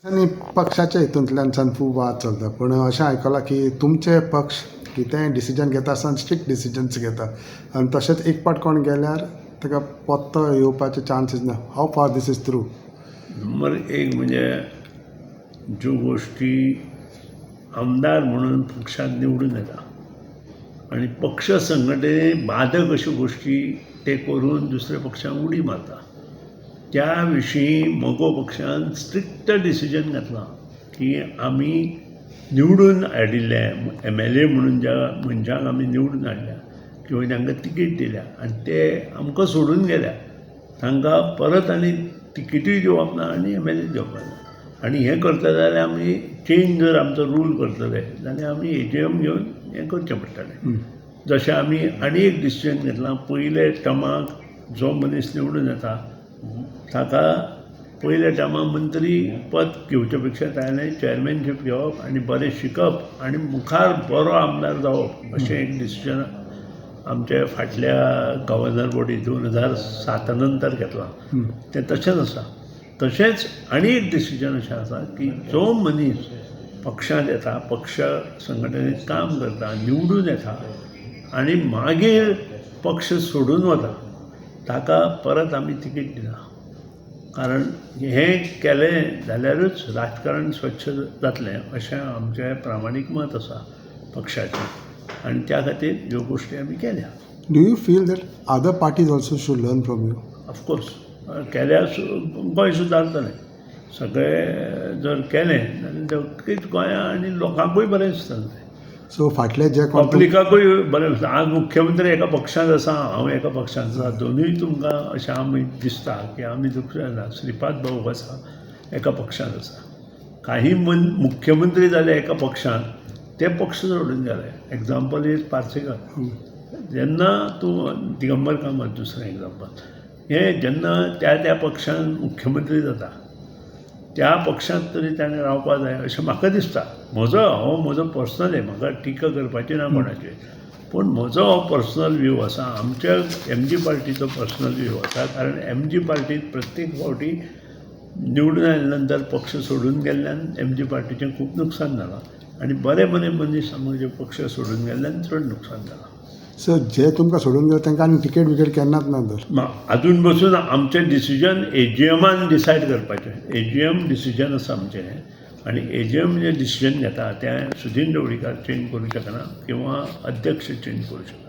आणि पक्षाच्या हितूंतल्यान खूब वाद चलता, पूण अशें आयकलां की तुमचे पक्ष की ते डिसिजन घेता आसतना स्ट्रिक्ट डिसिजन्स घेता आनी तशेंच एक पाट कोण गेल्यार ताका पत्तो येवपाचे चान्सीस ना. How far this is true? Number एक म्हणजे ज्यो गोष्टी आमदार म्हणून पक्षात निवडून येता आणि पक्ष संघटने बाधक अशो गोष्टी ते करून दुसऱ्या पक्षांक उडी मारता, त्या विशीं मोगो पक्षान स्ट्रिक्ट डिसिजन घेतलां की आमी निवडून हाडिल्ले MLA म्हणून ज्या मनशाक आमी निवडून हाडल्या किंवा तांकां तिकीट दिल्या आनी ते आमकां सोडून गेल्या, तांकां परत आनी तिकीटूय दिवप ना आनी MLA दिवप ना. आनी हें करता जाल्यार आमी चेंज जर आमचो रूल करतले जाल्यार आमी AGM घेवन हें करचें पडटलें. जशें आमी आनी एक डिसिजन घेतलां, पयले टर्माक जो मनीस निवडून येता ताका पयल्या टर्माक मंत्री पद घेवचे पेक्षा ताणें चॅरमॅनशीप घेवप आनी बरें शिकप आनी मुखार बरो आमदार जावप अशें एक डिसिजन आमचे फाटल्या गव्हर्नर बॉडी 2007 नंतर घेतलां. तें तशेंच आसा. तशेंच आनी एक डिसिजन अशें आसा की जो मनीस पक्षांत येता, पक्ष संघटनेंत काम करता, निवडून येता आनी मागीर पक्ष सोडून वता, ताका परत आमी तिकीट दिना. कारण हें केलें जाल्यारूच राजकारण स्वच्छ जातलें अशें आमचें प्रामाणीक मत आसा पक्षाचें आनी त्या खातीर ह्यो गोश्टी आमी केल्या. Do you feel that other parties also should learn from you? Of course केल्यार गोंय सुदारतलें. सगळे जर केलें जाल्यार नक्कीच गोंया आनी लोकांकूय बरें दिसतलें. सो फाटले जे कोण पब्लिकाकूय बरें दिसता. आज मुख्यमंत्री एका पक्षांत आसा, हांव एका पक्षांत आसा, दोनूय तुमकां अशें आमी दिसता की आमी दुसऱ्या श्रीपाद भाऊ आसा एका पक्षांत आसा. काही मुख्यमंत्री जाले एका पक्षांत, ते पक्ष सोडून गेले. Example is Parsekar. जेन्ना तूं दिगंबर कामत दुसरें एक्झाम्पल, हे जेन्ना त्या पक्षान मुख्यमंत्री जाता त्या पक्षांत तरी ताणें रावपा जाय अशें म्हाका दिसता. म्हजो पर्सनल हे, म्हाका टिका करपाची ना कोणाचेर, पूण म्हजो हो पर्सनल व्यू आसा. आमच्या MG पार्टीचो पर्सनल व्यू आसा. कारण MG पार्टीत प्रत्येक फावटी निवडून आयल्या नंतर पक्ष सोडून गेल्ल्यान MG पार्टीचें खूब नुकसान जालां आनी बरे मनीस आमचे पक्ष सोडून गेल्ल्यान चड नुकसान जालां. सो जे तुमकां सोडून गेले तांकां आनी तिकेट बिकेट केन्नाच ना तर? अजून बसून आमचें डिसिजन AGMान डिसायड करपाचें. AGM डिसिजन आसा आमचें आनी AGM जें डिसिजन घेता तें सुदीन ढवळीकार चेंज करूं शकना किंवा अध्यक्ष चेंज करूं शकना.